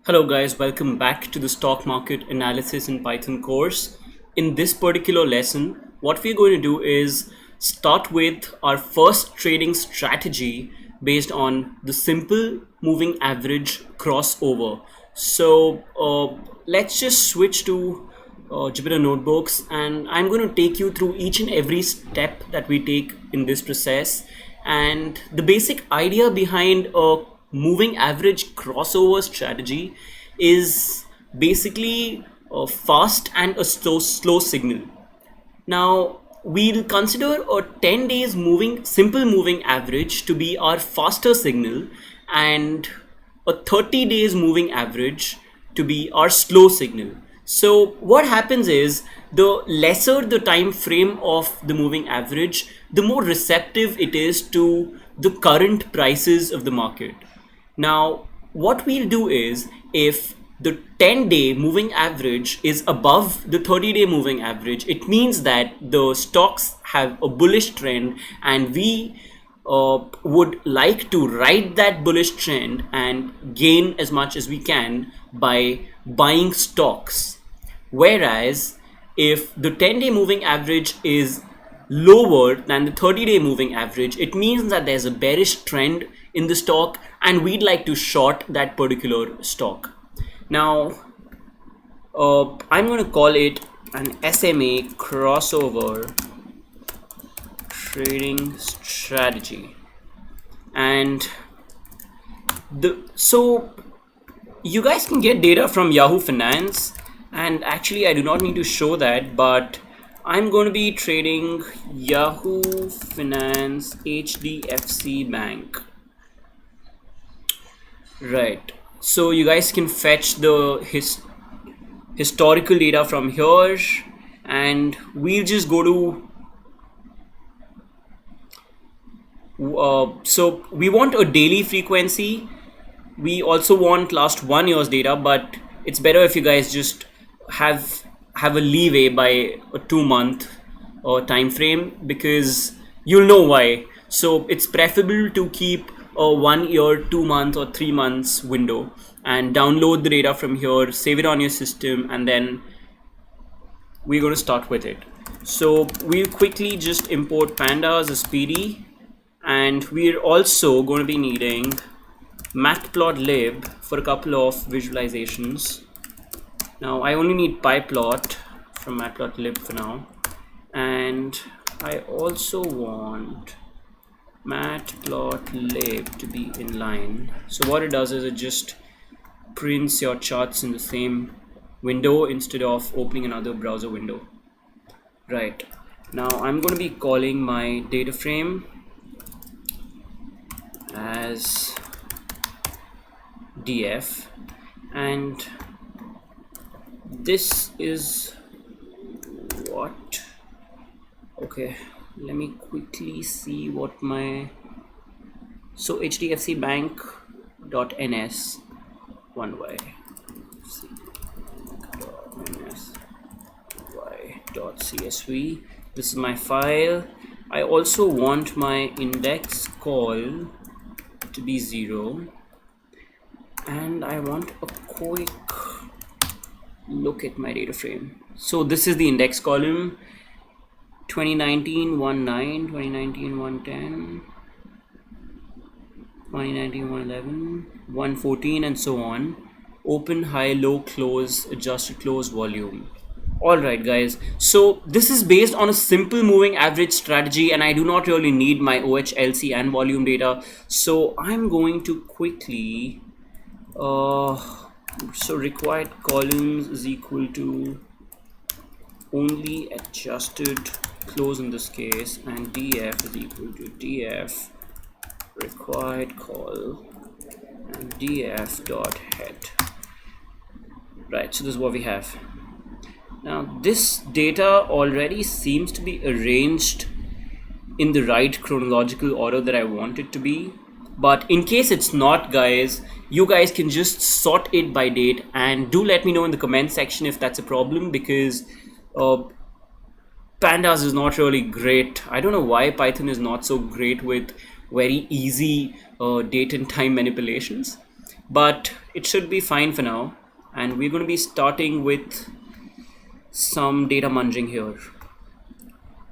Hello guys, welcome back to the stock market analysis in Python course. In this particular lesson, what we're going to do is start with our first trading strategy based on the simple moving average crossover. Let's just switch to Jupyter Notebooks, and I'm going to take you through each and every step that we take in this process. And the basic idea behind a moving average crossover strategy is basically a fast and a slow signal. Now we'll consider a 10 days moving simple moving average to be our faster signal and a 30 days moving average to be our slow signal. So what happens is, the lesser the time frame of the moving average, the more receptive it is to the current prices of the market. Now, what we'll do is, if the 10-day moving average is above the 30-day moving average, it means that the stocks have a bullish trend, and we would like to ride that bullish trend and gain as much as we can by buying stocks. Whereas if the 10-day moving average is lower than the 30-day moving average, it means that there's a bearish trend in the stock and we'd like to short that particular stock. Now, I'm going to call it an SMA crossover trading strategy. And so you guys can get data from Yahoo Finance, and actually I do not need to show that, but I'm going to be trading Yahoo Finance HDFC Bank. Right, so you guys can fetch the historical data from here, and we'll just go to so we want a daily frequency. We also want last 1 year's data, but it's better if you guys just have a leeway by a 2-month time frame, because you'll know why. So it's preferable to keep a 1 year, 2 month or 3 months window and download the data from here, save it on your system, and then we're going to start with it. So we'll quickly just import pandas as PD, and we're also going to be needing matplotlib for a couple of visualizations. Now I only need pyplot from matplotlib for now, and I also want matplotlib to be inline. So what it does is it just prints your charts in the same window instead of opening another browser window. Right, now I'm going to be calling my data frame as df, and this is what, okay, let me quickly see what my, so HDFC Bank .ns 1y .csv. This is my file. I also want my index call to be 0, and I want a quick look at my data frame. So this is the index column: 2019 19, 2019 110, 2019 111, 114, and so on. Open, high, low, close, adjusted close, volume. Alright guys, so this is based on a simple moving average strategy, and I do not really need my OHLC and volume data. So I'm going to quickly so required columns is equal to only adjusted close in this case, and df is equal to df required call and df dot head. Right, so this is what we have. Now this data already seems to be arranged in the right chronological order that I want it to be, but in case it's not, guys, you guys can just sort it by date, and do let me know in the comment section if that's a problem, because pandas is not really great. I don't know why Python is not so great with very easy date and time manipulations. but it should be fine for now. And we're going to be starting with some data munging here.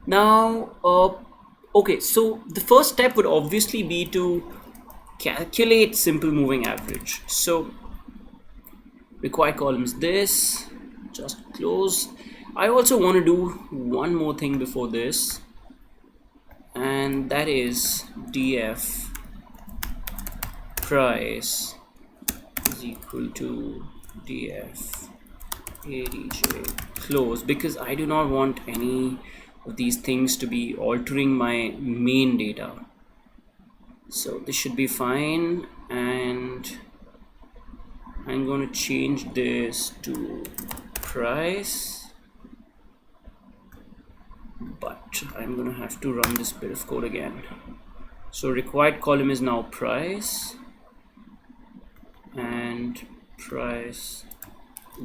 Now, okay, so the first step would obviously be to calculate simple moving average. So required columns this, just close. I also want to do one more thing before this, and that is df price is equal to df adj close, because I do not want any of these things to be altering my main data. So this should be fine, and I'm going to change this to price, but I'm going to have to run this bit of code again. So required column is now price, and price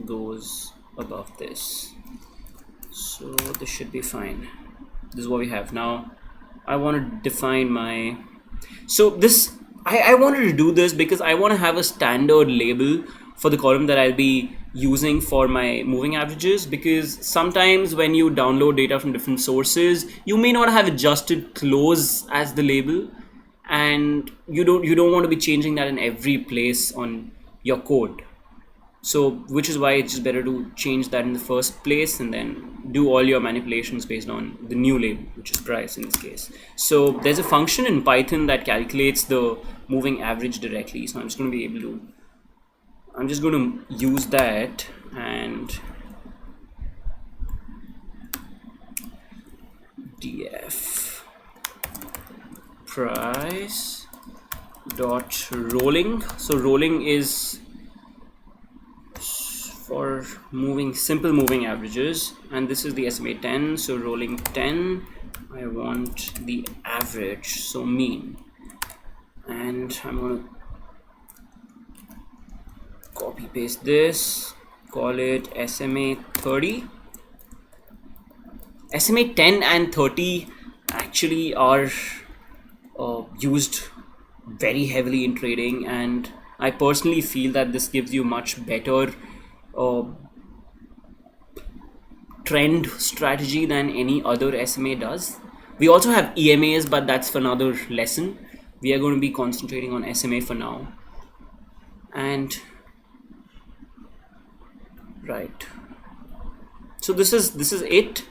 goes above this. So this should be fine. This is what we have. Now I want to define my, so this I wanted to do this because I want to have a standard label for the column that I'll be using for my moving averages, because sometimes when you download data from different sources, you may not have adjusted close as the label, and you don't want to be changing that in every place on your code. So which is why it's just better to change that in the first place and then do all your manipulations based on the new label, which is price in this case. So there's a function in Python that calculates the moving average directly. So I'm just going to use that, and df price dot rolling. So rolling is for simple moving averages, and this is the SMA 10. So rolling 10, I want the average, so mean, and I'm going to copy paste this, call it SMA 30. SMA 10 and 30 actually are used very heavily in trading, and I personally feel that this gives you much better trend strategy than any other SMA does. We also have EMAs, but that's for another lesson. We are going to be concentrating on SMA for now. And right, so this is it.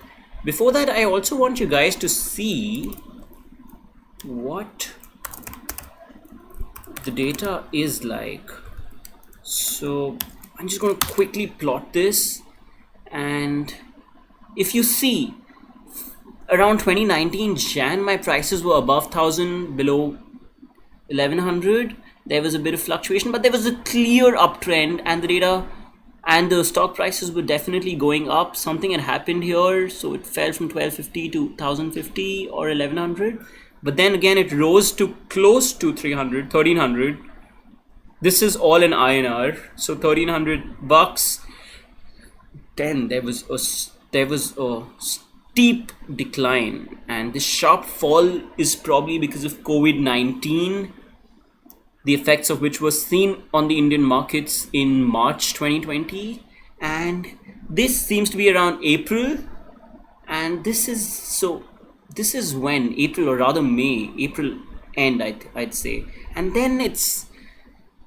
Before that, I also want you guys to see what the data is like. So I'm just going to quickly plot this, and if you see, around 2019 Jan, my prices were above 1000, below 1100. There was a bit of fluctuation, but there was a clear uptrend, and the data and the stock prices were definitely going up. Something had happened here, so it fell from 1250 to 1050 or 1100, but then again it rose to close to 300, 1300. This is all in INR, so 1300 bucks. Then there was a steep decline, and this sharp fall is probably because of COVID-19, the effects of which were seen on the Indian markets in March 2020, and this seems to be around April, and this is when April, or rather May, April end, I'd say, and then it's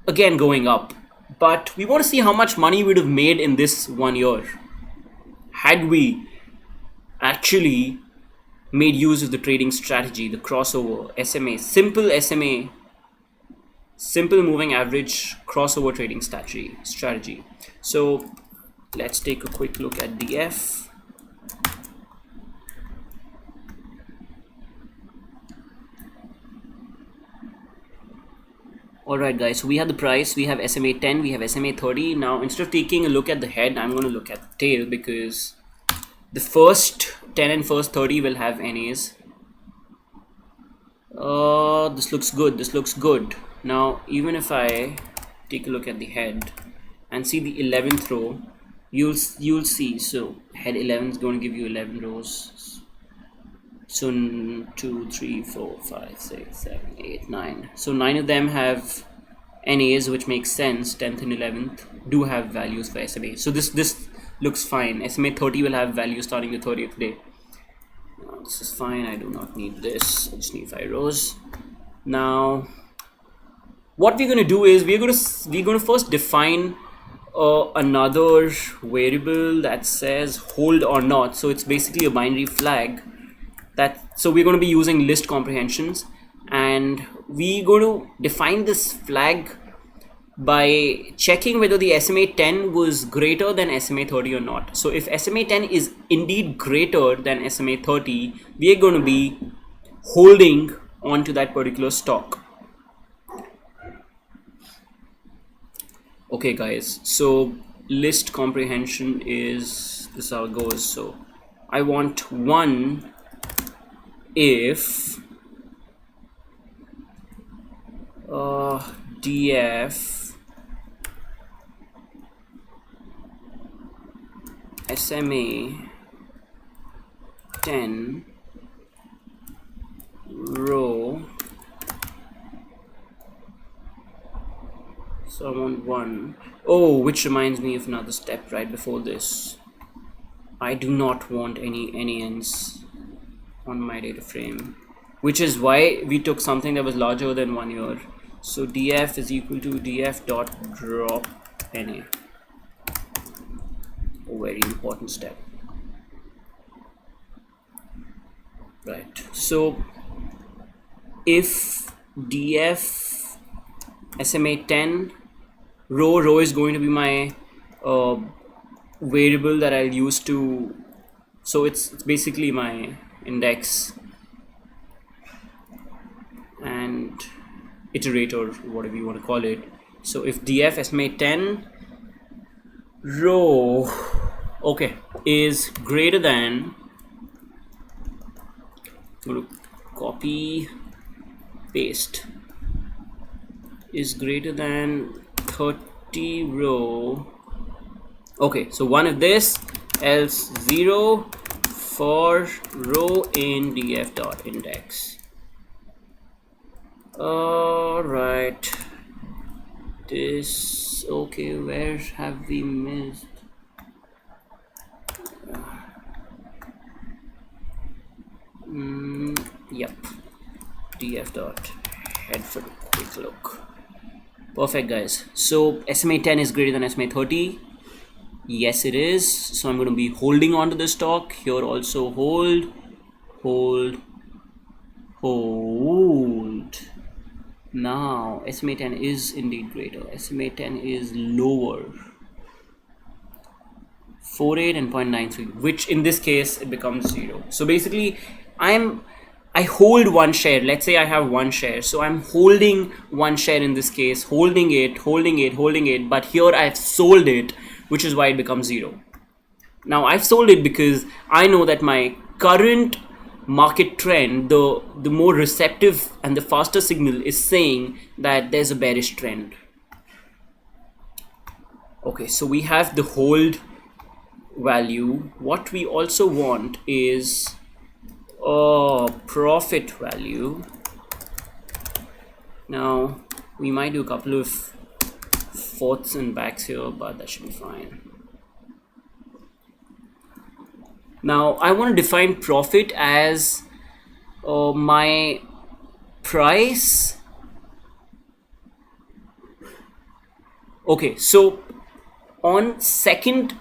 again going up. But we want to see how much money we would have made in this 1 year had we actually made use of the trading strategy, the crossover SMA, simple moving average crossover trading strategy. So let's take a quick look at DF. Alright guys, so we have the price, we have SMA 10, we have SMA 30. Now instead of taking a look at the head, I'm going to look at the tail, because the first 10 and first 30 will have NAs. This looks good. Now even if I take a look at the head and see the 11th row, you'll see, so head 11 is going to give you 11 rows. So 2, 3, 4, 5, 6, 7, 8, 9. So 9 of them have NAs, which makes sense, 10th and 11th, do have values for SMA. So this looks fine. SMA 30 will have values starting the 30th day. This is fine. I do not need this. I just need 5 rows. Now, what we're going to do is we're going to first define another variable that says hold or not. So it's basically a binary flag. So we're going to be using list comprehensions, and we're going to define this flag by checking whether the SMA 10 was greater than SMA 30 or not. So if SMA 10 is indeed greater than SMA 30, we are going to be holding on to that particular stock. Okay guys, so list comprehension is this how it goes. So I want 1 if df SMA 10 row, so I want 1. Oh, which reminds me of another step right before this. I do not want any NaNs on my data frame, which is why we took something that was larger than 1 here. So df is equal to df dot drop NA. A very important step. Right. So if df SMA 10 row is going to be my variable that I'll use to, so it's basically my index and iterator, whatever you want to call it. So if df SMA 10 row, okay, is greater than, I'm going to copy paste, is greater than 30 row. Okay, so 1 if this, else 0 for row in df dot index. All right, this, okay, where have we missed? Yep, df dot head for a quick look. Perfect guys. So SMA 10 is greater than SMA 30. Yes it is. So I'm going to be holding on to the stock here. Also hold. Now SMA 10 is indeed greater. SMA 10 is lower, 48 and 0.93, which in this case it becomes 0. So basically I hold 1 share. Let's say I have 1 share, so I'm holding 1 share in this case, holding it, but here I've sold it, which is why it becomes 0. Now I've sold it because I know that my current market trend, the more receptive and the faster signal, is saying that there's a bearish trend. Okay, so we have the hold value. What we also want is profit value. Now we might do a couple of forths and backs here, but that should be fine. Now I want to define profit as my price. Okay, so on 2nd,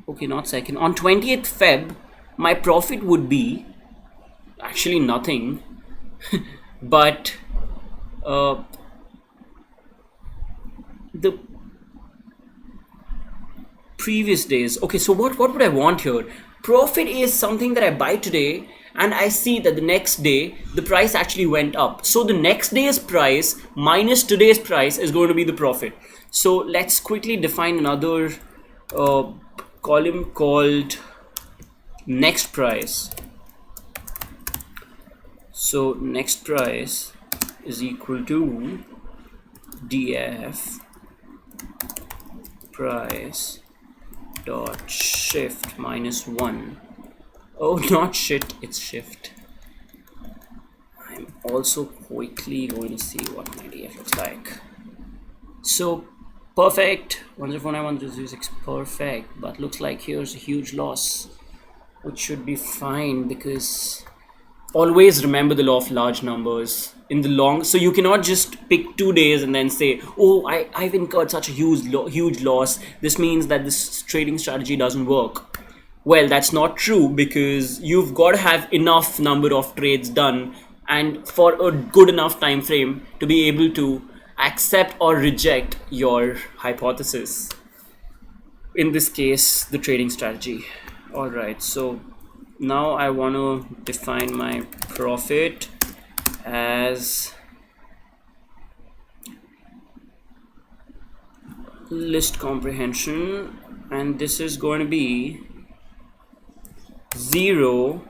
okay, not 2nd, on 20th Feb, my profit would be actually nothing, but the previous days. Okay, so what would I want here? Profit is something that I buy today and I see that the next day the price actually went up. So the next day's price minus today's price is going to be the profit. So let's quickly define another column called next price. So next price is equal to df price dot shift minus 1. Oh, not shit, it's shift. I'm also quickly going to see what my df looks like. So perfect 1049136 perfect, but looks like here's a huge loss, which should be fine because always remember the law of large numbers in the long. So you cannot just pick 2 days and then say, oh, I've incurred such a huge loss, this means that this trading strategy doesn't work. Well, that's not true, because you've got to have enough number of trades done and for a good enough time frame to be able to accept or reject your hypothesis, in this case the trading strategy. All right, so now I want to define my profit as list comprehension, and this is going to be 0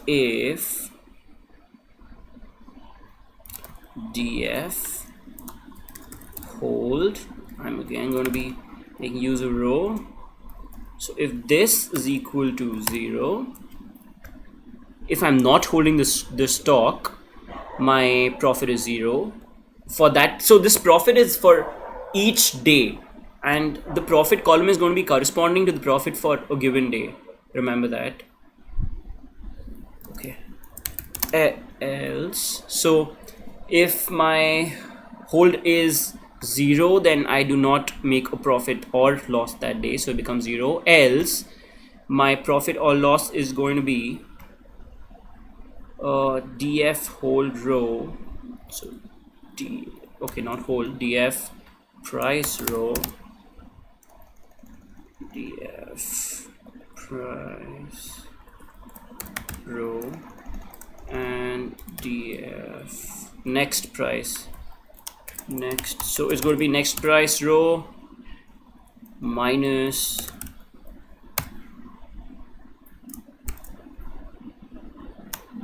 if df hold. I'm again going to be making use of row. So if this is equal to 0, if I'm not holding this stock, my profit is 0 for that. So this profit is for each day, and the profit column is going to be corresponding to the profit for a given day. Remember that. Okay. Else, so if my hold is 0, then I do not make a profit or loss that day, so it becomes 0. Else my profit or loss is going to be df hold row. So not hold, df price row, df price row, and df next price next. So it's going to be next price row minus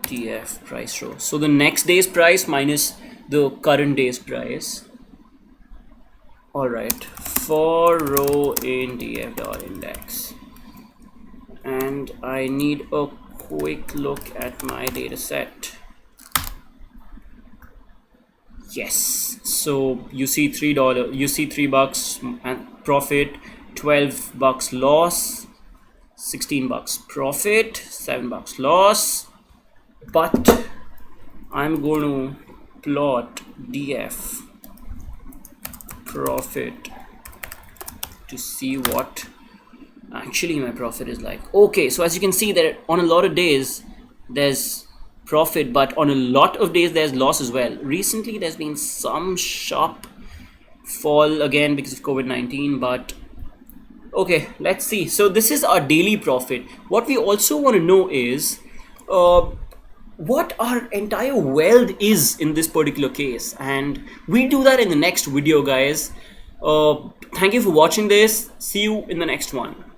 df price row. So the next day's price minus the current day's price. All right, for row in df.index, and I need a quick look at my data set. Yes, so you see $3, you see $3 and profit, $12 loss, $16 profit, $7 loss. But I'm going to plot df profit to see what actually my profit is like. Okay, so as you can see, that on a lot of days there's profit, but on a lot of days there's loss as well. Recently there's been some sharp fall again because of COVID-19, but okay, let's see. So this is our daily profit. What we also want to know is what our entire wealth is in this particular case, and we do that in the next video, guys. Thank you for watching this. See you in the next one.